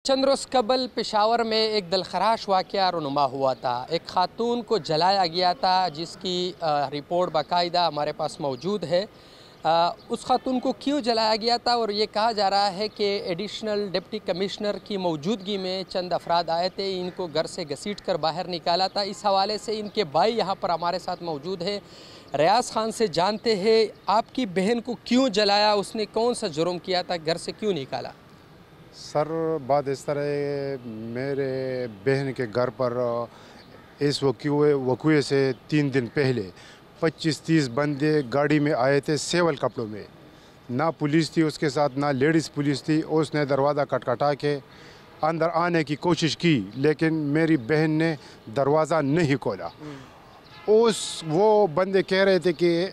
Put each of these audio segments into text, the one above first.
चंद रोज़ कबल पेशावर में एक दिलखराश वाक़या रुनुमा हुआ था। एक ख़ातून को जलाया गया था जिसकी रिपोर्ट बाकायदा हमारे पास मौजूद है। उस ख़ातून को क्यों जलाया गया था और ये कहा जा रहा है कि एडिशनल डिप्टी कमिश्नर की मौजूदगी में चंद अफराद आए थे, इनको घर से घसीट कर बाहर निकाला था। इस हवाले से इनके भाई यहाँ पर हमारे साथ मौजूद है। रियाज खान से जानते हैं आपकी बहन को क्यों जलाया, उसने कौन सा जुर्म किया था, घर से क्यों निकाला? सर, बात इस तरह, मेरे बहन के घर पर इस वक़्ए से 3 दिन पहले 25-30 बंदे गाड़ी में आए थे सिविल कपड़ों में। ना पुलिस थी उसके साथ, ना लेडीज़ पुलिस थी। उसने दरवाज़ा खटखटा के अंदर आने की कोशिश की, लेकिन मेरी बहन ने दरवाज़ा नहीं खोला। वो बंदे कह रहे थे कि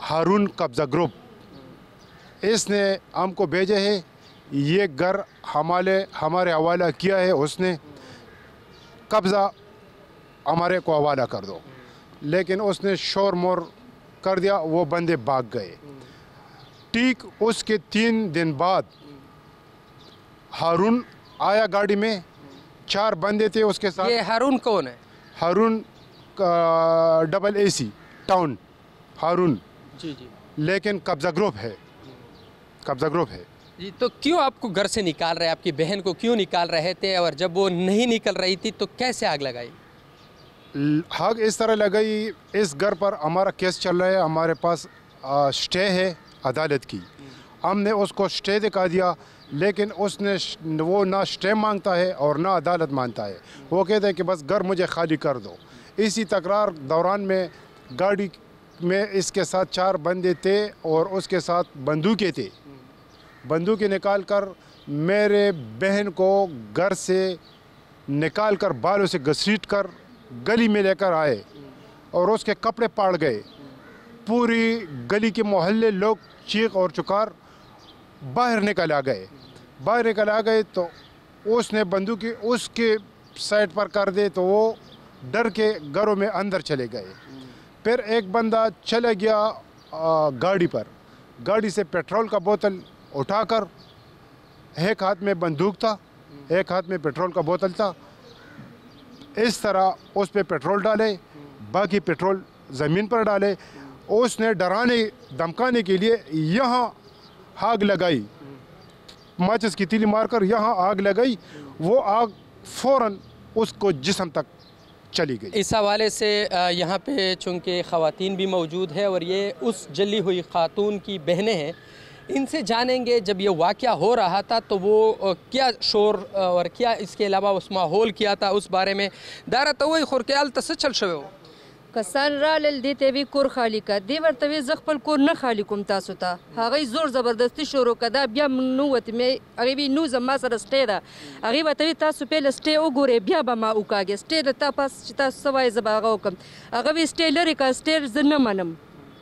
हारून कब्ज़ा ग्रुप, इसने हमको भेजे है, ये घर हमारे हवाला किया है, उसने कब्ज़ा हमारे को हवाला कर दो। लेकिन उसने शोर मोर कर दिया, वो बंदे भाग गए। ठीक उसके 3 दिन बाद हारून आया गाड़ी में, 4 बंदे थे उसके साथ। ये हारून कौन है? हारून डबल AC टाउन हारून जी, लेकिन कब्ज़ा ग्रुप है, कब्ज़ा ग्रुप है जी। तो क्यों आपको घर से निकाल रहे, आपकी बहन को क्यों निकाल रहे थे, और जब वो नहीं निकल रही थी तो कैसे आग लगाई? आग इस तरह लगाई, इस घर पर हमारा केस चल रहा है, हमारे पास स्टे है अदालत की। हमने उसको स्टे दिखा दिया, लेकिन वो ना स्टे मांगता है और ना अदालत मानता है। वो कहते हैं कि बस घर मुझे खाली कर दो। इसी तकरार दौरान में गाड़ी में इसके साथ 4 बंदे थे और उसके साथ बंदूकें थे। बंदूकें निकाल कर मेरे बहन को घर से निकाल कर बालों से घसीट कर गली में लेकर आए और उसके कपड़े पाड़ गए। पूरी गली के मोहल्ले लोग चीख और चुकार बाहर निकल आ गए। तो उसने बंदूकें उसके साइड पर कर दे, तो वो डर के घरों में अंदर चले गए। फिर एक बंदा चले गया गाड़ी पर, गाड़ी से पेट्रोल का बोतल उठाकर, एक हाथ में बंदूक था, एक हाथ में पेट्रोल का बोतल था, इस तरह उस पे पेट्रोल डाले, बाकी पेट्रोल ज़मीन पर डाले। उसने डराने धमकाने के लिए यहाँ आग लगाई, माचिस की तीली मारकर यहाँ आग लगाई। वो आग फ़ौरन उसको जिस्म तक चली गई। इस हवाले से यहाँ पे चूँकि ख़वातीन भी मौजूद है और ये उस जली हुई ख़ातून की बहनें हैं, इनसे जानेंगे जब ये वाक़या हो रहा था तो वो क्या शोर और क्या इसके अलावा उस माहौल किया था, उस बारे में दारा तो वही खुरक्याल तसचल शो कसान राल देते भी कोर खाली का दे वर्तवे जखपल कोर न खाली कुम तासु ता हागई जोर जबरदस्ती शुरू कदा बिया नुवत में अगे भी नु जमा सर स्टेदा अगे बतवी तासु पहले स्टे ओ गोरे बिया बमा उकागे स्टे ता पास चिता सवाय जबागा हुकम अगे भी स्टे लरी का स्टे जन्न मनम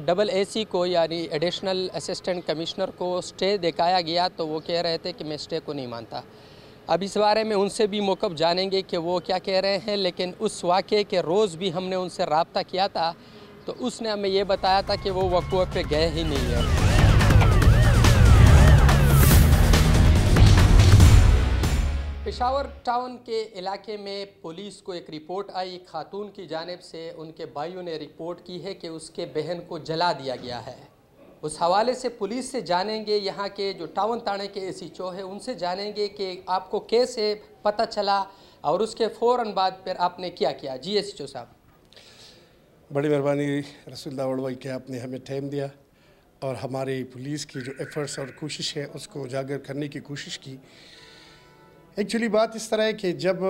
डबल AC को यानी एडिशनल असिस्टेंट कमिश्नर को स्टे दिखाया गया तो वो कह रहे थे कि मैं स्टे को नहीं मानता। अब इस बारे में उनसे भी मौक़िफ़ जानेंगे कि वो क्या कह रहे हैं। लेकिन उस वाक़े के रोज़ भी हमने उनसे रब्ता किया था तो उसने हमें ये बताया था कि वो वक़्फ़े पे गए ही नहीं है। पेशावर टाउन के इलाके में पुलिस को एक रिपोर्ट आई, खातून की जानिब से उनके भाइयों ने रिपोर्ट की है कि उसके बहन को जला दिया गया है। उस हवाले से पुलिस से जानेंगे, यहाँ के जो टाउन थाने के SHO है उनसे जानेंगे कि आपको कैसे पता चला और उसके फ़ौरन बाद फिर आपने क्या किया। जी SHO साहब। बड़ी मेहरबानी रसूलुल्लाह वड़वाई कि आपने हमें टाइम दिया और हमारी पुलिस की जो एफ़र्ट्स और कोशिश है उसको उजागर करने की कोशिश की। एक्चुअली बात इस तरह है कि जब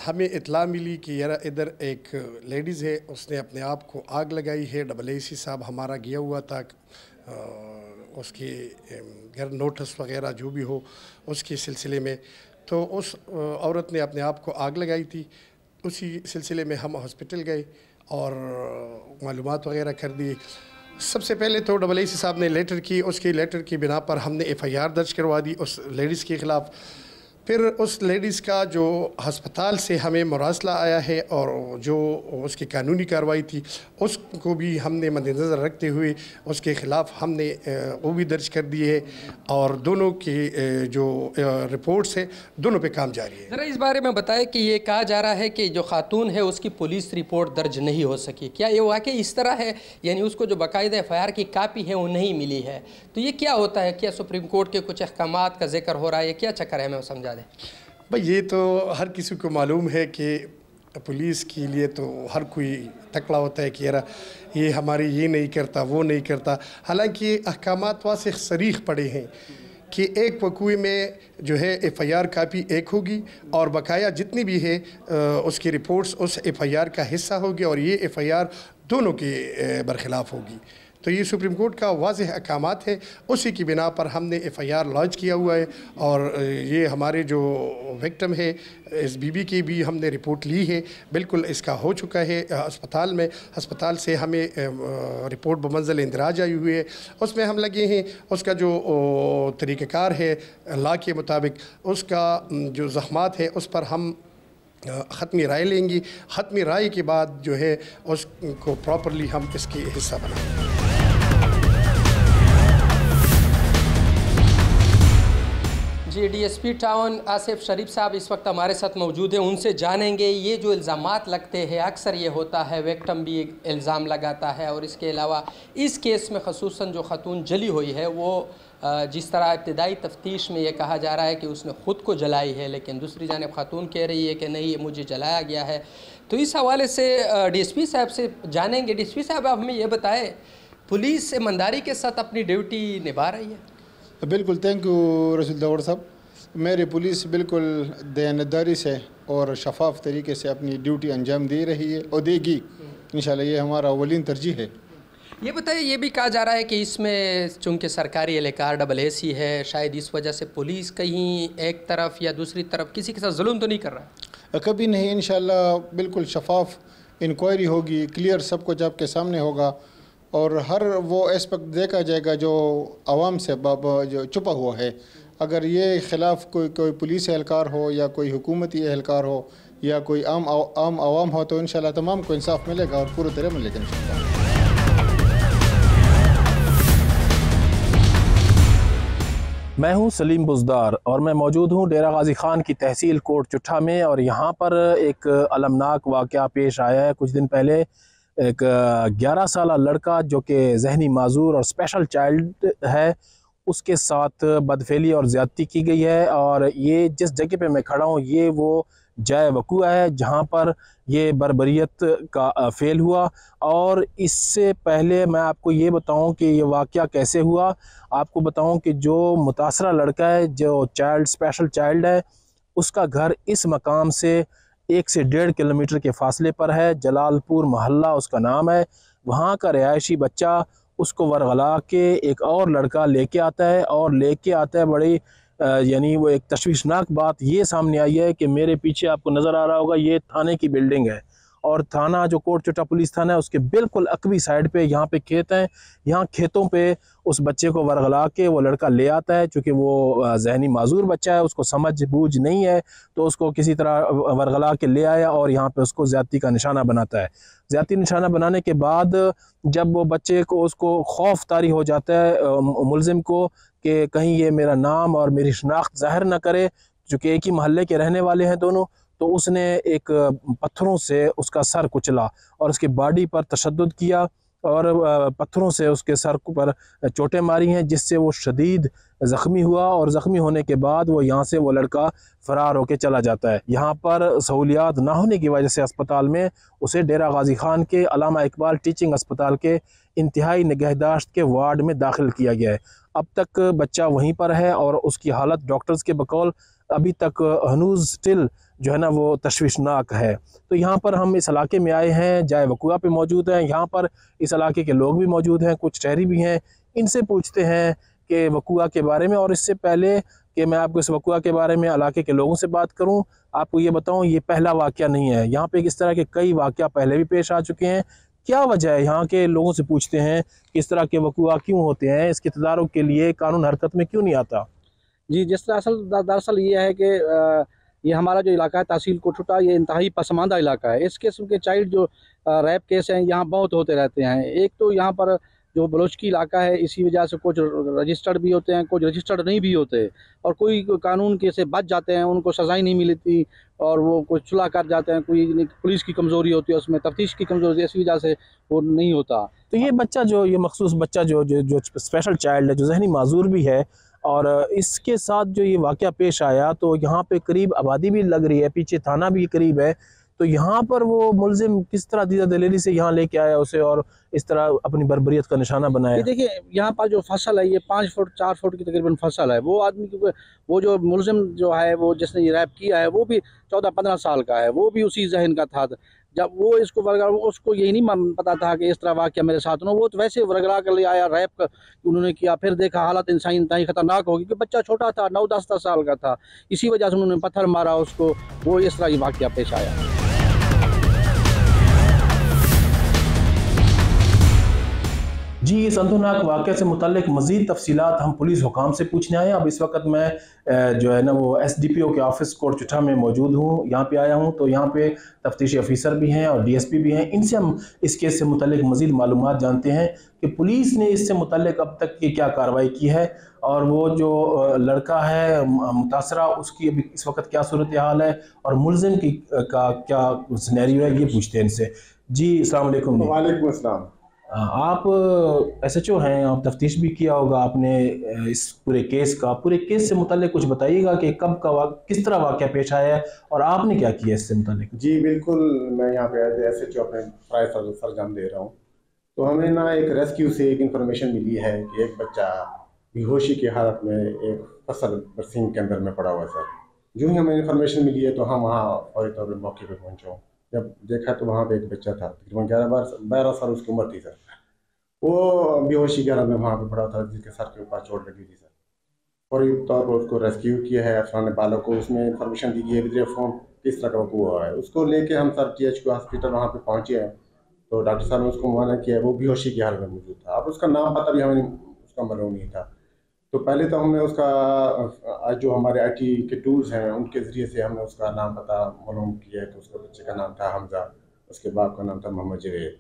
हमें इत्ला मिली कि यार इधर एक लेडीज़ है, उसने अपने आप को आग लगाई है, डबल AC साहब हमारा गया हुआ था उसके घर नोटिस वगैरह जो भी हो उसके सिलसिले में, तो उस औरत ने अपने आप को आग लगाई थी। उसी सिलसिले में हम हॉस्पिटल गए और मालूमात वगैरह कर दी। सबसे पहले तो डबल AC साहब ने लेटर की, उसकी लेटर की बिना पर हमने FIR दर्ज करवा दी उस लेडीज़ के ख़िलाफ़। फिर उस लेडीज़ का जो हस्पताल से हमें मुरासला आया है और जो उसकी कानूनी कार्रवाई थी उसको भी हमने मद्देनज़र रखते हुए उसके ख़िलाफ़ हमने वो भी दर्ज कर दी है और दोनों की जो रिपोर्ट्स है दोनों पे काम जारी है। ज़रा इस बारे में बताएं कि ये कहा जा रहा है कि जो खातून है उसकी पुलिस रिपोर्ट दर्ज नहीं हो सकी, क्या ये वाकई इस तरह है? यानी उसको जो बाकायदा FIR की कापी है वो नहीं मिली है, तो ये क्या होता है? क्या सुप्रीम कोर्ट के कुछ अहकामात का जिक्र हो रहा है? ये क्या चक्कर है, हमें समझा दें। भाई ये तो हर किसी को मालूम है कि पुलिस के लिए तो हर कोई तकड़ा होता है कि यार ये हमारी ये नहीं करता वो नहीं करता। हालांकि अहकामात वाज़ेह सरीह पड़े हैं कि एक वकूए में जो है FIR कापी एक होगी और बकाया जितनी भी है उसकी रिपोर्ट्स उस FIR का हिस्सा होगी और ये FIR दोनों के बरखिलाफ़ होगी। तो ये सुप्रीम कोर्ट का वाज़ेह अहकामात है, उसी की बिना पर हमने FIR लॉन्च किया हुआ है और ये हमारे जो विक्टिम है इस बीबी की भी हमने रिपोर्ट ली है, बिल्कुल इसका हो चुका है अस्पताल में। अस्पताल से हमें रिपोर्ट बमंज़िल इंदराज आई हुई है, उसमें हम लगे हैं उसका जो तरीक़ाकार है लॉ के मुताबिक उसका जो ज़ख्मात है उस पर हम ख़त्मी राय लेंगी। ख़त्मी राय के बाद जो है उसको प्रॉपरली हम इसके हिस्सा बनाएंगे। जी, DSP टाउन आसिफ शरीफ साहब इस वक्त हमारे साथ मौजूद हैं, उनसे जानेंगे ये जो इल्ज़ामात लगते हैं अक्सर ये होता है विक्टिम भी इल्ज़ाम लगाता है और इसके अलावा इस केस में ख़ुसूसन जो खातून जली हुई है वो जिस तरह इब्तदाई तफ्तीश में ये कहा जा रहा है कि उसने ख़ुद को जलाई है, लेकिन दूसरी जानिब खातून कह रही है कि नहीं ये मुझे जलाया गया है। तो इस हवाले से DSP साहब से जानेंगे। DSP साहब आप हमें ये बताएं, पुलिस ईमानदारी के साथ अपनी ड्यूटी निभा रही है? बिल्कुल, थैंक यू रसूल दाऊद साहब। मेरी पुलिस बिल्कुल दयानतदारी से और शफाफ तरीके से अपनी ड्यूटी अंजाम दे रही है और देगी इंशाल्लाह, ये हमारा अव्वलीन तरजीह है। ये बताइए, ये भी कहा जा रहा है कि इसमें चूँकि सरकारी एहलकार AAC है, शायद इस वजह से पुलिस कहीं एक तरफ या दूसरी तरफ किसी के साथ जुल्म तो नहीं कर रहा है? कभी नहीं, इंशाल्लाह बिल्कुल शफाफ इंक्वायरी होगी, क्लियर सब कुछ आपके सामने होगा और हर वो एस्पेक्ट देखा जाएगा जो आवाम से जो छुपा हुआ है। अगर ये ख़िलाफ़ कोई पुलिस एहलकार हो या कोई हुकूमती एहलकार हो या कोई आम आवाम हो तो इंशाल्लाह तमाम को इंसाफ मिलेगा और पूरी तरह मिलेगा इंशाल्लाह। मैं हूं सलीम बुज़दार और मैं मौजूद हूं डेरा गाजी खान की तहसील कोट चुट्ठा में और यहाँ पर एक अलमनाक वाक़या पेश आया है। कुछ दिन पहले एक 11 साला लड़का जो कि जहनी माजूर और स्पेशल चाइल्ड है उसके साथ बदफेली और ज़्यादती की गई है और ये जिस जगह पे मैं खड़ा हूँ ये वो जय वक़ूआ है जहाँ पर ये बर्बरियत का फ़ेल हुआ। और इससे पहले मैं आपको ये बताऊं कि ये वाक़या कैसे हुआ। आपको बताऊं कि जो मुतासरा लड़का है जो स्पेशल चाइल्ड है उसका घर इस मकाम से 1 से 1.5 किलोमीटर के फासले पर है। जलालपुर मोहल्ला उसका नाम है। वहाँ का रिहायशी बच्चा उसको वरगला के एक और लड़का लेके आता है बड़ी यानी वो एक तशवीशनाक बात ये सामने आई है कि मेरे पीछे आपको नज़र आ रहा होगा ये थाने की बिल्डिंग है और थाना जो कोट चुट्ठा पुलिस थाना है उसके बिल्कुल अकबी साइड पे यहाँ पे खेत हैं। यहाँ खेतों पे उस बच्चे को वरगला के वो लड़का ले आता है। चूँकि वो जहनी माजूर बच्चा है, उसको समझ बूझ नहीं है, तो उसको किसी तरह वरगला के ले आया और यहाँ पे उसको ज़्यादती का निशाना बनाता है। ज़्यादती निशाना बनाने के बाद जब वो बच्चे को उसको खौफ तारी हो जाता है मुलजिम को कि कहीं ये मेरा नाम और मेरी शनाख्त ज़ाहिर ना करे, चूँकि एक ही महल्ले के रहने वाले हैं दोनों, तो उसने एक पत्थरों से उसका सर कुचला और उसकी बॉडी पर तशद्दुद किया और पत्थरों से उसके सर पर चोटें मारी हैं जिससे वो शदीद ज़ख्मी हुआ और ज़ख्मी होने के बाद वो यहाँ से वो लड़का फ़रार होकर चला जाता है। यहाँ पर सहूलियात ना होने की वजह से अस्पताल में उसे डेरा गाजी खान के अल्लामा इकबाल टीचिंग अस्पताल के इंतहाई निगहदाश्त के वार्ड में दाखिल किया गया है। अब तक बच्चा वहीं पर है और उसकी हालत डॉक्टर्स के बकौल अभी तक हनूज़ स्टिल जो है ना वो तशवीशनाक है। तो यहाँ पर हम इस इलाके में आए हैं, जय वक़ूआ पे मौजूद हैं। यहाँ पर इस इलाके के लोग भी मौजूद हैं, कुछ शहरी भी हैं। इनसे पूछते हैं कि वक़ूआ के बारे में। और इससे पहले कि मैं आपको इस वक़ूआ के बारे में इलाके के लोगों से बात करूँ, आपको ये बताऊँ ये पहला वाक़या नहीं है। यहाँ पे इस तरह के कई वाक़या पहले भी पेश आ चुके हैं। क्या वजह है, यहाँ के लोगों से पूछते हैं कि इस तरह के वक़ूआ क्यों होते हैं, इसके तदारुक के लिए कानून हरकत में क्यों नहीं आता। जी, जिस तरह दरअसल ये है कि ये हमारा जो इलाका है तहसील कोटचुटा, ये इंतहाई पसमानदा इलाका है। इस किस्म के चाइल्ड जो रैप केस हैं यहाँ बहुत होते रहते हैं। एक तो यहाँ पर जो बलोच की इलाका है, इसी वजह से कुछ रजिस्टर्ड भी होते हैं, कुछ रजिस्टर्ड नहीं भी होते, और कोई कानून के से बच जाते हैं, उनको सज़ाएँ नहीं मिलती और वो कुछ सुलह कर जाते हैं। कोई पुलिस की कमज़ोरी होती है, उसमें तफ्तीश की कमज़ोरी होती है, इस वजह से वो नहीं होता। तो ये बच्चा जो ये मखसूस बच्चा जो स्पेशल चाइल्ड है, जो जहनी माजूर भी है, और इसके साथ जो ये वाक़या पेश आया, तो यहाँ पे करीब आबादी भी लग रही है, पीछे थाना भी करीब है, तो यहाँ पर वो मुलजिम किस तरह दीदा दलेरी से यहाँ लेके आया उसे और इस तरह अपनी बर्बरियत का निशाना बनाया? ये देखिए, यहाँ पर जो फसल है ये 5 फुट 4 फुट की तकरीबन फसल है। वो आदमी, क्योंकि वो जो मुलजिम जो है, वो जिसने ये रैप किया है, वो भी 14-15 साल का है, वो भी उसी जहन का था। जब वो इसको उसको यही नहीं पता था कि इस तरह वाक़या मेरे साथ हो, वो तो वैसे वरगला कर ले आया, रैप उन्होंने किया। फिर देखा हालत इंतहाई ख़तरनाक होगी, क्योंकि बच्चा छोटा था, 9-10 साल का था, इसी वजह से उन्होंने पत्थर मारा उसको, वो इस तरह ये वाक़या पेश आया। जी, इस अंधोनाक वाक़े से मुतल्लिक मज़ीद तफसीलात हम पुलिस हुकाम से पूछने आए। अब इस वक्त मैं जो है ना वो SDPO के ऑफिस कोटचुठा में मौजूद हूँ, यहाँ पे आया हूँ। तो यहाँ पे तफ्तीशी अफीसर भी हैं और DSP भी हैं। इनसे हम इस केस से मुतल्लिक मज़ीद मालूमात जानते हैं कि पुलिस ने इससे मुतल्लिक अब तक की क्या कार्रवाई की है, और वो जो लड़का है मुतासरा, उसकी अभी इस वक्त क्या सूरत हाल है, और मुलजिम की का क्या सिनेरियो है, ये पूछते हैं इनसे। जी, अस्सलाम वालेकुम। वालेकुम अस्सलाम। आप SHO हैं, आप तफ्तीश भी किया होगा आपने इस पूरे केस से मुताल्लिक कुछ बताइएगा कि कब का किस तरह वाक़या पेश आया है और आपने क्या किया इससे मुताल्लिक? जी बिल्कुल, मैं यहाँ पे SHO अपने फ़राइज़ सरंजाम दे रहा हूँ। तो हमें ना एक रेस्क्यू से एक इन्फॉर्मेशन मिली है कि एक बच्चा बेहोशी की हालत में एक फसल बरसीन के अंदर में पड़ा हुआ है सर। जो ही हमें इन्फॉर्मेशन मिली है तो हम वहाँ फौरी तौर पर मौके पर पहुँचे। जब देखा तो वहाँ पे एक बच्चा था, तकरीबन 12 साल उसकी उम्र थी सर। वो बेहोशी की हालत में वहाँ पे पड़ा था, जिसके सर के ऊपर चोट लगी थी सर। फौरी तौर पर उसको रेस्क्यू किया है अफसरान बालक को। उसमें इन्फॉर्मेशन दी गई है विद फ़ोन किस तरह का हुआ है। उसको लेके हम सर THQ हॉस्पिटल वहाँ पे पहुँचे हैं, तो डॉक्टर साहब ने उसको मुआयना किया है, वो बेहोशी की हालत में मौजूद था। अब उसका नाम पता भी हमें उसका मालूम नहीं था। तो पहले तो हमने उसका जो हमारे IT के टूल्स हैं उनके ज़रिए से हमने उसका नाम पता मालूम किया है। तो उसके बच्चे का नाम था हमजा, उसके बाप का नाम था मोहम्मद जवेद।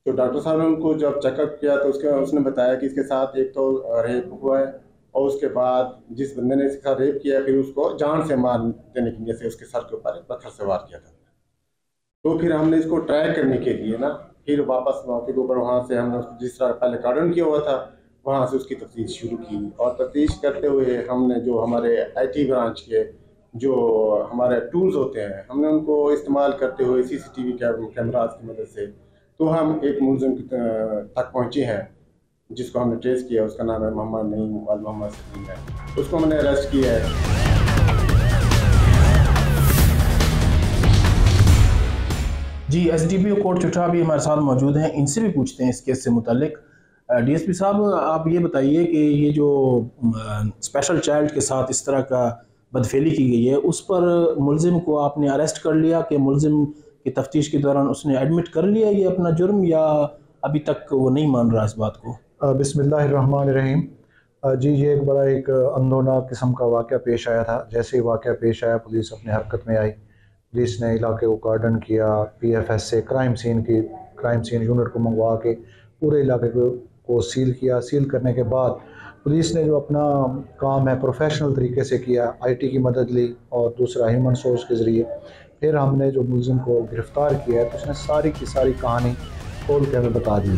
तो डॉक्टर साहब ने उनको जब चेकअप किया तो उसने बताया कि इसके साथ एक तो रेप हुआ है, और उसके बाद जिस बंदे ने इसके साथ रेप किया फिर उसको जान से मार देने की वजह से उसके सर के ऊपर एक पत्थर से वार किया था। तो फिर हमने इसको ट्रैक करने के लिए ना फिर वापस मौके के ऊपर वहाँ से हमने उसको जिस तरह पहले कार्डन किया हुआ था वहाँ से उसकी तफ्तीश शुरू की। और तफ्तीश करते हुए हमने जो हमारे IT ब्रांच के जो हमारे टूल्स होते हैं हमने उनको इस्तेमाल करते हुए CCTV कैमराज की मदद से तो हम एक मुलजिम तक पहुँचे हैं, जिसको हमने ट्रेस किया। उसका नाम है मोहम्मद नईम वाल मोहम्मद सलीम है। उसको हमने अरेस्ट किया है। जी, SDPO कोटचुठा भी हमारे साथ मौजूद हैं, इनसे भी पूछते हैं इस केस से मुताल्लिक। DSP साहब, आप ये बताइए कि ये जो स्पेशल चाइल्ड के साथ इस तरह का बदफेली की गई है, उस पर मुलजिम को आपने अरेस्ट कर लिया कि मुलजिम की तफ्तीश के दौरान उसने एडमिट कर लिया ये अपना जुर्म, या अभी तक वो नहीं मान रहा इस बात को? बिस्मिल्लाहिर्रहमानिर्रहीम। जी, ये एक बड़ा एक अंदोनाक किस्म का वाक़या पेश आया था। जैसे ही वाक़या पेश आया पुलिस अपनी हरकत में आई। पुलिस ने इलाके को कार्डन किया, PFS से क्राइम सीन यूनिट को मंगवा के पूरे इलाके को सील किया। सील करने के बाद पुलिस ने जो अपना काम है प्रोफेशनल तरीके से किया, IT की मदद ली और दूसरा ह्यूमन सोर्स के ज़रिए फिर हमने जो मुलजिम को गिरफ़्तार किया है तो उसने सारी की सारी कहानी खोल के हमें बता दी।